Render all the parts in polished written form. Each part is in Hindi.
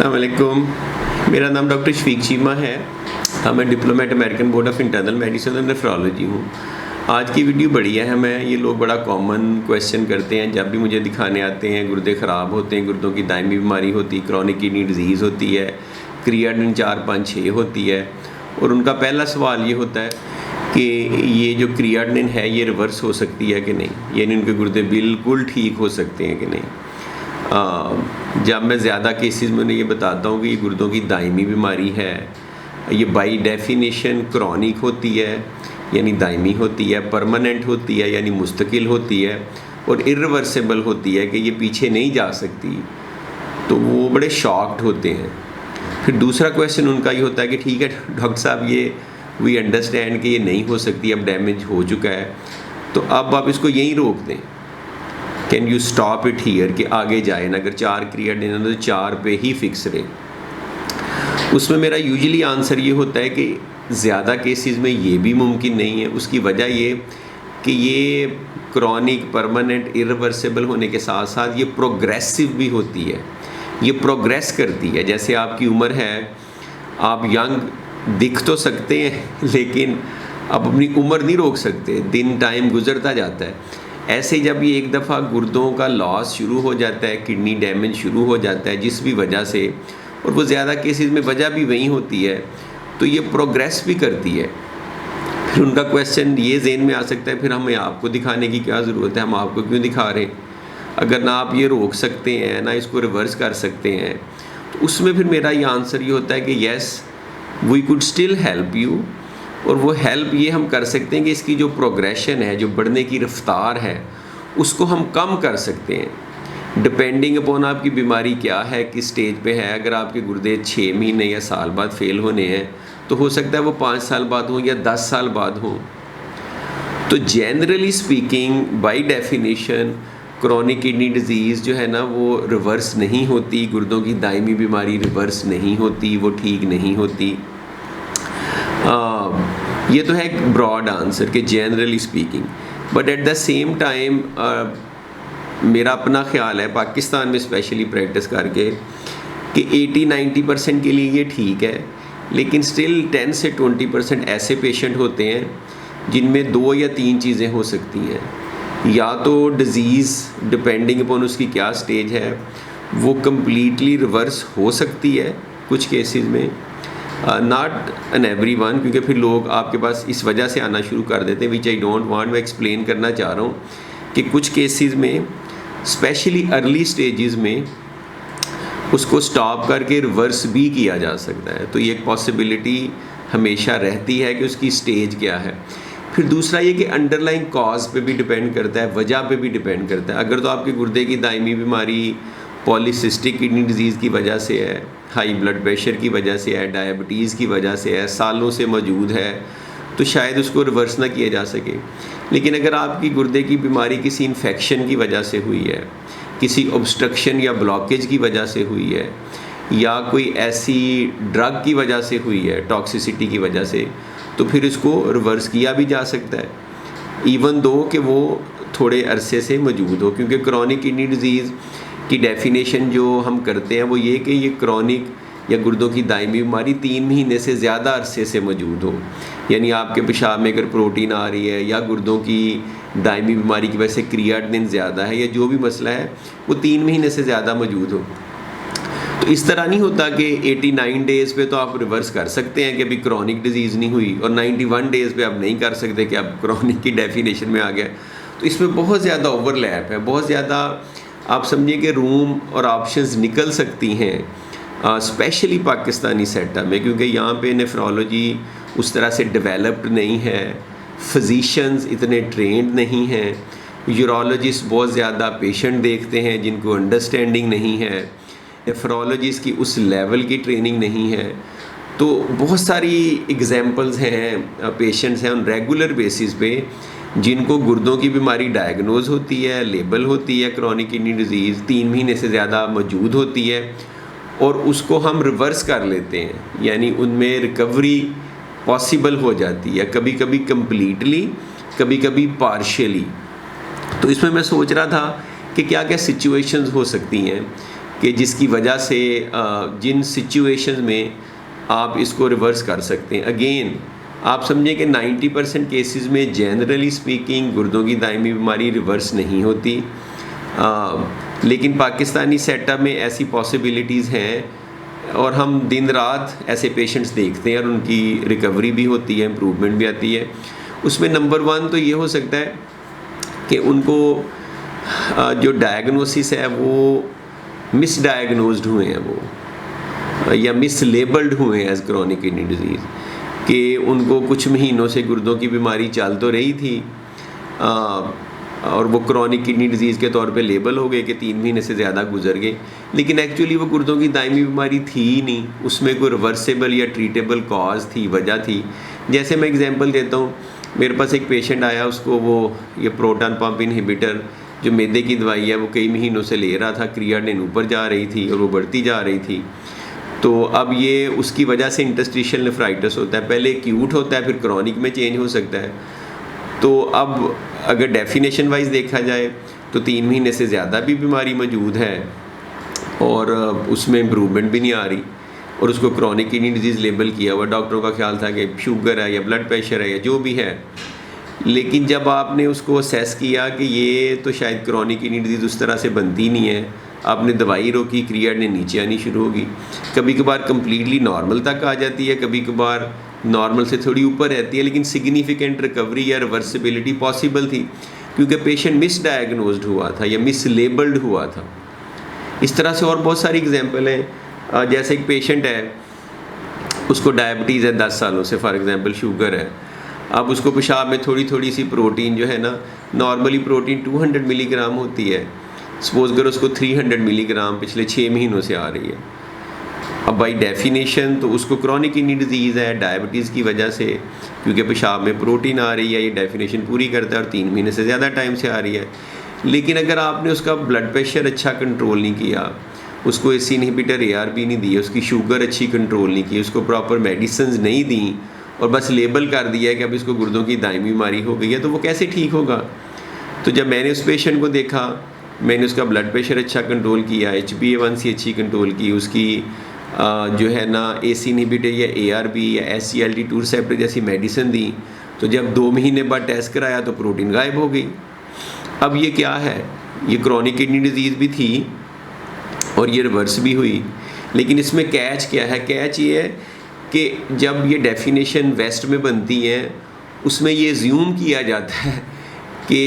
अस्सलाम वालेकुम। मेरा नाम डॉक्टर शफीक चीमा है। मैं diplomat American board of internal medicine और नेफ्रोलॉजी हूँ। आज की वीडियो बढ़िया है। मैं ये लोग बड़ा कॉमन क्वेश्चन करते हैं जब भी मुझे दिखाने आते हैं। गुर्दे ख़राब होते हैं, गुर्दों की दायमी बीमारी होती है, क्रॉनिक किडनी डिजीज़ होती है, क्रिएटिनिन 4, 5, 6 होती है। और उनका पहला सवाल ये होता है कि ये जो क्रिएटिनिन है ये रिवर्स हो सकती है कि नहीं, यानी उनके गुर्दे बिल्कुल ठीक हो सकते हैं कि नहीं। जब मैं ज़्यादा केसेस में उन्हें ये बताता हूँ कि ये गुर्दों की दायमी बीमारी है, ये बाई डेफिनेशन क्रॉनिक होती है यानी दायमी होती है, परमानेंट होती है यानी मुस्तकिल होती है, और इरिवर्सिबल होती है कि ये पीछे नहीं जा सकती, तो वो बड़े शॉक्ड होते हैं। फिर दूसरा क्वेश्चन उनका ये होता है कि ठीक है डॉक्टर साहब, ये वी अंडरस्टैंड कि ये नहीं हो सकती, अब डैमेज हो चुका है, तो अब आप इसको यहीं रोक दें। Can you stop it hear कि आगे जाए ना, अगर 4 क्रिएटिनिन तो 4 पे ही फिक्स रहे। उसमें मेरा यूजुअली आंसर ये होता है कि ज़्यादा केसेस में ये भी मुमकिन नहीं है। उसकी वजह ये कि ये क्रॉनिक, परमानेंट, इरिवर्सिबल होने के साथ साथ ये प्रोग्रेसिव भी होती है, ये प्रोग्रेस करती है। जैसे आपकी उम्र है, आप यंग दिख तो सकते हैं लेकिन आप अपनी उम्र नहीं रोक सकते, दिन टाइम गुजरता जाता है। ऐसे जब ये एक दफ़ा गुर्दों का लॉस शुरू हो जाता है, किडनी डैमेज शुरू हो जाता है जिस भी वजह से, और वो ज़्यादा केसेस में वजह भी वही होती है, तो ये प्रोग्रेस भी करती है। फिर उनका क्वेश्चन ये ज़हन में आ सकता है, फिर हमें आपको दिखाने की क्या ज़रूरत है, हम आपको क्यों दिखा रहे हैं, अगर ना आप ये रोक सकते हैं ना इसको रिवर्स कर सकते हैं। तो उसमें फिर मेरा ये आंसर ये होता है कि yes we could still help you, और वो हेल्प ये हम कर सकते हैं कि इसकी जो प्रोग्रेशन है, जो बढ़ने की रफ्तार है, उसको हम कम कर सकते हैं डिपेंडिंग अपॉन आपकी बीमारी क्या है, किस स्टेज पे है। अगर आपके गुर्दे 6 महीने या साल बाद फेल होने हैं तो हो सकता है वो 5 साल बाद हों या 10 साल बाद हों। तो generally speaking by definition chronic kidney disease जो है ना वो रिवर्स नहीं होती, गुर्दों की दायमी बीमारी रिवर्स नहीं होती, वो ठीक नहीं होती। ये तो है एक ब्रॉड आंसर कि generally speaking, but at the same time मेरा अपना ख्याल है पाकिस्तान में स्पेशली प्रैक्टिस करके कि 80-90% के लिए ये ठीक है, लेकिन स्टिल 10 से 20% ऐसे पेशेंट होते हैं जिनमें 2 या 3 चीज़ें हो सकती हैं। या तो डिज़ीज़ डिपेंडिंग अपॉन उसकी क्या स्टेज है वो कम्प्लीटली रिवर्स हो सकती है कुछ केसेस में, नॉट एन एवरी वन, क्योंकि फिर लोग आपके पास इस वजह से आना शुरू कर देते हैं, विच आई डोंट वांट। मैं एक्सप्लेन करना चाह रहा हूँ कि कुछ केसेस में स्पेशली अर्ली स्टेजेस में उसको स्टॉप करके रिवर्स भी किया जा सकता है। तो ये एक पॉसिबिलिटी हमेशा रहती है कि उसकी स्टेज क्या है। फिर दूसरा ये कि अंडरलाइंग कॉज पे भी डिपेंड करता है, वजह पे भी डिपेंड करता है। अगर तो आपके गुर्दे की दायमी बीमारी पॉलीसिस्टिक किडनी डिजीज़ की वजह से है, हाई ब्लड प्रेशर की वजह से है, डायबिटीज़ की वजह से है, सालों से मौजूद है, तो शायद उसको रिवर्स ना किया जा सके। लेकिन अगर आपकी गुर्दे की बीमारी किसी इन्फेक्शन की वजह से हुई है, किसी ऑब्स्ट्रक्शन या ब्लॉकेज की वजह से हुई है, या कोई ऐसी ड्रग की वजह से हुई है, टॉक्सिसिटी की वजह से, तो फिर इसको रिवर्स किया भी जा सकता है, इवन दो कि वो थोड़े अरसे से मौजूद हो। क्योंकि क्रॉनिक किडनी डिजीज़ की डेफिनेशन जो हम करते हैं वो ये कि ये क्रॉनिक या गुर्दों की दायमी बीमारी 3 महीने से ज़्यादा अरसे से मौजूद हो, यानी आपके पेशाब में अगर प्रोटीन आ रही है या गुर्दों की दायमी बीमारी की वजह से क्रिएटिनिन ज़्यादा है या जो भी मसला है वो 3 महीने से ज़्यादा मौजूद हो। तो इस तरह नहीं होता कि 89 डेज़ पे तो आप रिवर्स कर सकते हैं कि अभी क्रॉनिक डिजीज़ नहीं हुई, और 91 डेज़ पे आप नहीं कर सकते कि आप क्रॉनिक की डेफिनेशन में आ गया। तो इसमें बहुत ज़्यादा ओवरलैप है, बहुत ज़्यादा आप समझिए कि रूम और ऑप्शंस निकल सकती हैं स्पेशली पाकिस्तानी सेटअप में, क्योंकि यहाँ पे नेफ्रोलॉजी उस तरह से डेवलप्ड नहीं है, फिजिशियंस इतने ट्रेंड नहीं हैं, यूरोलॉजिस्ट बहुत ज़्यादा पेशेंट देखते हैं जिनको अंडरस्टैंडिंग नहीं है, नेफ्रोलॉजिस्ट की उस लेवल की ट्रेनिंग नहीं है। तो बहुत सारी एग्जांपल्स हैं, पेशेंट्स हैं ऑन रेगुलर बेसिस पे जिनको गुर्दों की बीमारी डायग्नोज होती है, लेबल होती है, क्रॉनिक किडनी डिजीज़ 3 महीने से ज़्यादा मौजूद होती है, और उसको हम रिवर्स कर लेते हैं, यानी उनमें रिकवरी पॉसिबल हो जाती है, कभी कभी कम्प्लीटली, कभी कभी पार्शियली। तो इसमें मैं सोच रहा था कि क्या क्या सिचुएशंस हो सकती हैं कि जिसकी वजह से जिन सिचुएशंस में आप इसको रिवर्स कर सकते हैं। अगेन आप समझें कि 90% केसेस में जनरली स्पीकिंग गुर्दों की दायमी बीमारी रिवर्स नहीं होती, लेकिन पाकिस्तानी सेटअप में ऐसी पॉसिबिलिटीज़ हैं और हम दिन रात ऐसे पेशेंट्स देखते हैं और उनकी रिकवरी भी होती है, इम्प्रूवमेंट भी आती है। उसमें नंबर 1 तो ये हो सकता है कि उनको जो डायग्नोसिस है वो मिसडायग्नोज्ड हुए हैं वो, या मिसलेबल्ड हुए हैं एज क्रॉनिक किडनी डिजीज़, कि उनको कुछ महीनों से गुर्दों की बीमारी चल तो रही थी और वो क्रॉनिक किडनी डिजीज़ के तौर पे लेबल हो गए कि 3 महीने से ज़्यादा गुजर गए, लेकिन एक्चुअली वो गुर्दों की दायमी बीमारी थी ही नहीं, उसमें कोई रिवर्सेबल या ट्रीटेबल कॉज थी, वजह थी। जैसे मैं एग्जांपल देता हूँ, मेरे पास एक पेशेंट आया, उसको वो ये प्रोटॉन पंप इनहिबिटर जो मैदे की दवाई है वो कई महीनों से ले रहा था, क्रियाटिनिन ऊपर जा रही थी और वो बढ़ती जा रही थी। तो अब ये उसकी वजह से इंटरस्टिशियल नेफ्राइटिस होता है, पहले एक्यूट होता है फिर क्रॉनिक में चेंज हो सकता है। तो अब अगर डेफिनेशन वाइज देखा जाए तो 3 महीने से ज़्यादा भी बीमारी मौजूद है और उसमें इम्प्रूवमेंट भी नहीं आ रही और उसको क्रॉनिक किडनी डिजीज़ लेबल किया हुआ। डॉक्टरों का ख्याल था कि शुगर है या ब्लड प्रेशर है या जो भी है, लेकिन जब आपने उसको असेस किया कि ये तो शायद क्रॉनिक किडनी डिजीज़ उस तरह से बनती नहीं है, आपने दवाई रोकी, क्रियाटिनिन नीचे आनी शुरू होगी, कभी कभार कम्प्लीटली नॉर्मल तक आ जाती है, कभी कभार नॉर्मल से थोड़ी ऊपर रहती है, लेकिन सिग्निफिकेंट रिकवरी या रिवर्सिबिलिटी पॉसिबल थी क्योंकि पेशेंट मिसडायग्नोज्ड हुआ था या मिसलेबल्ड हुआ था। इस तरह से और बहुत सारी एग्जांपल हैं। जैसे एक पेशेंट है, उसको डायबिटीज़ है 10 सालों से, फॉर एग्जांपल शुगर है, अब उसको पेशाब में थोड़ी थोड़ी सी प्रोटीन जो है ना, नॉर्मली प्रोटीन 200 मिलीग्राम होती है, सपोज करो उसको 300 मिलीग्राम पिछले 6 महीनों से आ रही है। अब बाई डेफिनेशन तो उसको क्रॉनिक किडनी डिजीज़ है डायबिटीज़ की वजह से, क्योंकि पेशाब में प्रोटीन आ रही है, ये डेफिनेशन पूरी करता है और 3 महीने से ज़्यादा टाइम से आ रही है। लेकिन अगर आपने उसका ब्लड प्रेशर अच्छा कंट्रोल नहीं किया, उसको एसी इनहिबिटर ARB नहीं दी, उसकी शुगर अच्छी कंट्रोल नहीं की, उसको प्रॉपर मेडिसिन नहीं दी और बस लेबल कर दिया है कि अब इसको गुर्दों की दायमी बीमारी हो गई है, तो वो कैसे ठीक होगा। तो जब मैंने उस पेशेंट को देखा, मैंने उसका ब्लड प्रेशर अच्छा कंट्रोल किया, HbA1c अच्छी कंट्रोल की, उसकी जो है ना AC इनहिबिटर या ARB या SGLT2 रिसेप्टर जैसी मेडिसिन दी, तो जब 2 महीने बाद टेस्ट कराया तो प्रोटीन गायब हो गई। अब ये क्या है, ये क्रॉनिक किडनी डिजीज़ भी थी और ये रिवर्स भी हुई, लेकिन इसमें कैच क्या है? कैच ये है कि जब ये डेफिनेशन वेस्ट में बनती है उसमें ये ज़्यूम किया जाता है कि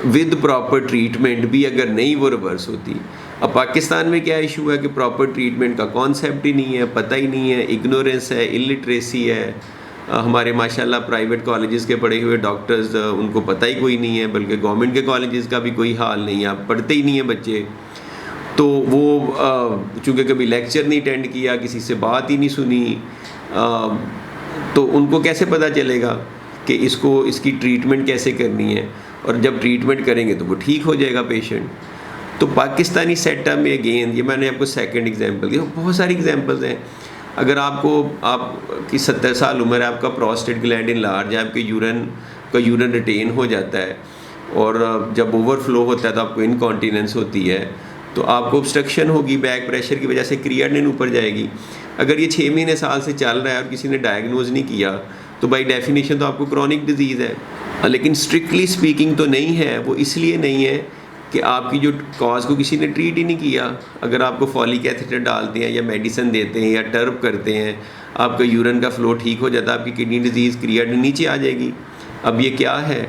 विद प्रॉपर ट्रीटमेंट भी अगर नहीं वो रिवर्स होती। अब पाकिस्तान में क्या इशू है कि प्रॉपर ट्रीटमेंट का कॉन्सेप्ट ही नहीं है, पता ही नहीं है, इग्नोरेंस है, इलिटरेसी है। हमारे माशाल्लाह प्राइवेट कॉलेजेस के पढ़े हुए डॉक्टर्स उनको पता ही कोई नहीं है, बल्कि गवर्नमेंट के कॉलेजेस का भी कोई हाल नहीं है, आप पढ़ते ही नहीं हैं बच्चे। तो वो चूँकि कभी लेक्चर नहीं अटेंड किया, किसी से बात ही नहीं सुनी, तो उनको कैसे पता चलेगा कि इसकी ट्रीटमेंट कैसे करनी है, और जब ट्रीटमेंट करेंगे तो वो ठीक हो जाएगा पेशेंट। तो पाकिस्तानी सेटअप में अगेन, ये मैंने आपको सेकंड एग्जांपल दिया, बहुत सारी एग्जांपल्स हैं। अगर आपकी 70 साल उम्र है, आपका प्रोस्टेट ग्लैंड इनलार्ज है, आपके यूरिन रिटेन हो जाता है और जब ओवरफ्लो होता है तो आपको इनकॉन्टिनेंस होती है, तो आपको ऑब्स्ट्रक्शन होगी, बैक प्रेशर की वजह से क्रियाटिनिन ऊपर जाएगी। अगर ये 6 महीने साल से चल रहा है और किसी ने डायग्नोज नहीं किया तो बाई डेफिनेशन तो आपको क्रॉनिक डिजीज़ है। लेकिन स्ट्रिक्टली स्पीकिंग तो नहीं है, वो इसलिए नहीं है कि आपकी जो कॉज को किसी ने ट्रीट ही नहीं किया। अगर आपको फॉलिक एथिटर डालते हैं या मेडिसिन देते हैं या टर्ब करते हैं, आपका यूरिन का फ्लो ठीक हो जाता है, आपकी किडनी डिजीज़ क्रियाटिनिन नीचे आ जाएगी। अब ये क्या है,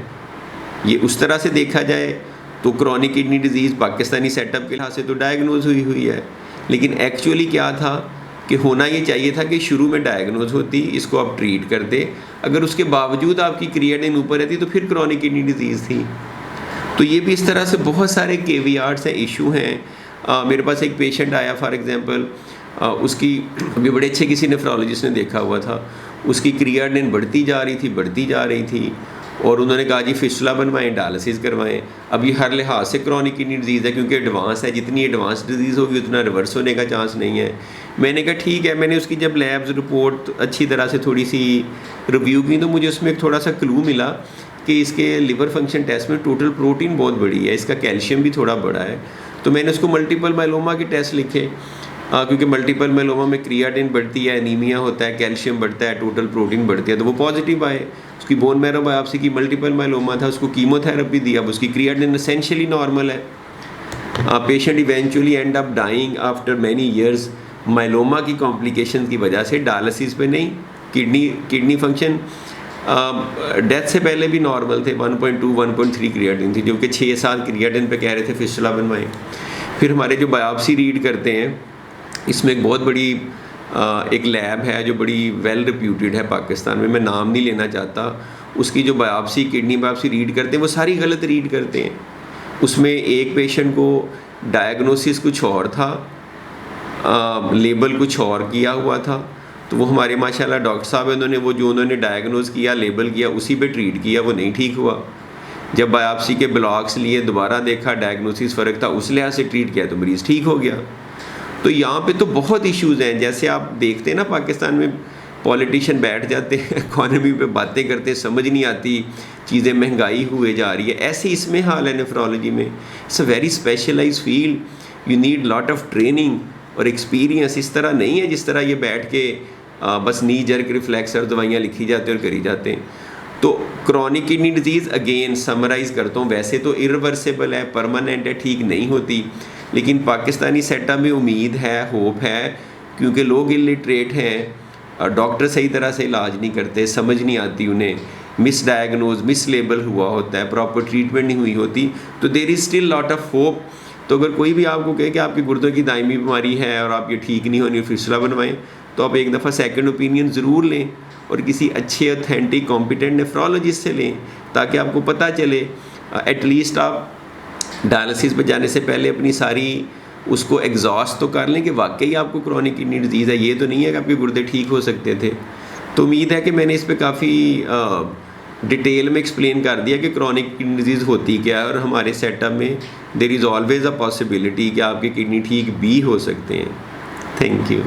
ये उस तरह से देखा जाए तो chronic kidney disease Pakistani setup के लिहाज से तो डायग्नोज हुई है, लेकिन एक्चुअली क्या था कि होना ये चाहिए था कि शुरू में डायग्नोज होती, इसको आप ट्रीट करते, अगर उसके बावजूद आपकी क्रियाटिनिन ऊपर रहती तो फिर क्रॉनिक किडनी डिजीज़ थी। तो ये भी इस तरह से बहुत सारे केवियार्ड्स हैं, इशू हैं। मेरे पास एक पेशेंट आया फॉर एग्जांपल, उसकी अभी बड़े अच्छे किसी नेफ्रोलॉजिस्ट ने देखा हुआ था, उसकी क्रियाटिनिन बढ़ती जा रही थी और उन्होंने कहा जी फिस्टुला बनवाएं, डायलिसिस करवाएं। अब ये हर लिहाज से क्रॉनिक किडनी डिजीज़ है क्योंकि एडवांस है, जितनी एडवांस डिजीज़ होगी उतना रिवर्स होने का चांस नहीं है। मैंने कहा ठीक है, मैंने उसकी जब लैब्स रिपोर्ट अच्छी तरह से थोड़ी सी रिव्यू की तो मुझे उसमें एक थोड़ा सा क्लू मिला कि इसके लिवर फंक्शन टेस्ट में टोटल प्रोटीन बहुत बड़ी है, इसका कैल्शियम भी थोड़ा बड़ा है। तो मैंने उसको मल्टीपल माइलोमा के टेस्ट लिखे, क्योंकि मल्टीपल माइलोमा में क्रियाटिन बढ़ती है, एनीमिया होता है, कैल्शियम बढ़ता है, टोटल प्रोटीन बढ़ती है, तो वो पॉजिटिव आए। उसकी बोन मैरो बायोप्सी की, मल्टीपल माइलोमा था, उसको कीमोथेरेपी दी, अब उसकी क्रियाटिन एसेंशियली नॉर्मल है। Patient eventually end up dying after many years myeloma की कॉम्प्लिकेशन की वजह से, डायलिसिस पे नहीं। किडनी फंक्शन डेथ से पहले भी नॉर्मल थे, 1.2 1.3 क्रियाटिन थी, जो कि 6 साल क्रियाटिन पे कह रहे थे फिस्टुला बनवाएं। फिर हमारे जो बायोप्सी रीड करते हैं, इसमें एक बहुत बड़ी एक लैब है जो बड़ी वेल रिप्यूटेड है पाकिस्तान में, मैं नाम नहीं लेना चाहता। उसकी जो बायोप्सी, किडनी बायोप्सी रीड करते हैं, वो सारी गलत रीड करते हैं। उसमें एक पेशेंट को डायग्नोसिस कुछ और था, लेबल कुछ और किया हुआ था, तो वो हमारे माशाल्लाह डॉक्टर साहब हैं, उन्होंने डायग्नोज किया, लेबल किया, उसी पे ट्रीट किया, वो नहीं ठीक हुआ। जब बायोप्सी के ब्लॉक्स लिए, दोबारा देखा, डायग्नोसिस फ़र्क था, उस लिहाज से ट्रीट किया तो मरीज़ ठीक हो गया। तो यहाँ पे तो बहुत इश्यूज़ हैं। जैसे आप देखते हैं ना, पाकिस्तान में पॉलिटिशियन बैठ जाते हैं, इकॉनमी पे बातें करते, समझ नहीं आती, चीज़ें महंगाई हुए जा रही है, ऐसे इसमें हाल है नेफ्रोलॉजी में। It's a very specialised field, you need lot of training और एक्सपीरियंस। इस तरह नहीं है जिस तरह ये बैठ के बस नी जर्क रिफ्लेक्स और दवाइयाँ लिखी जाती हैं और करी जाते हैं। तो chronic kidney disease again summarise करता हूँ, वैसे तो इरिवर्सिबल है, परमानेंट है, ठीक नहीं होती, लेकिन पाकिस्तानी सेटअप में उम्मीद है, होप है, क्योंकि लोग इलिटरेट हैं, डॉक्टर सही तरह से इलाज नहीं करते, समझ नहीं आती उन्हें, मिस डायग्नोज, मिस लेबल हुआ होता है, प्रॉपर ट्रीटमेंट नहीं हुई होती, तो there is still lot of hope. तो अगर कोई भी आपको कहे कि आपके गुर्दों की दायमी बीमारी है और आप ये ठीक नहीं होनी, फिस्टुला बनवाएं, तो आप एक दफ़ा सेकंड ओपिनियन ज़रूर लें और किसी अच्छे ऑथेंटिक कॉम्पिटेंट नेफ्रोलॉजिस्ट से लें, ताकि आपको पता चले। एटलीस्ट आप डायलिसिस पे जाने से पहले अपनी सारी उसको एग्जॉस्ट तो कर लें कि वाकई आपको क्रॉनिक किडनी डिजीज़ है, ये तो नहीं है कि आपके गुर्दे ठीक हो सकते थे। तो उम्मीद है कि मैंने इस पे काफ़ी डिटेल में एक्सप्लेन कर दिया कि क्रॉनिक किडनी डिजीज़ होती क्या है, और हमारे सेटअप में there is always a possibility कि आपके किडनी ठीक भी हो सकते हैं। Thank you.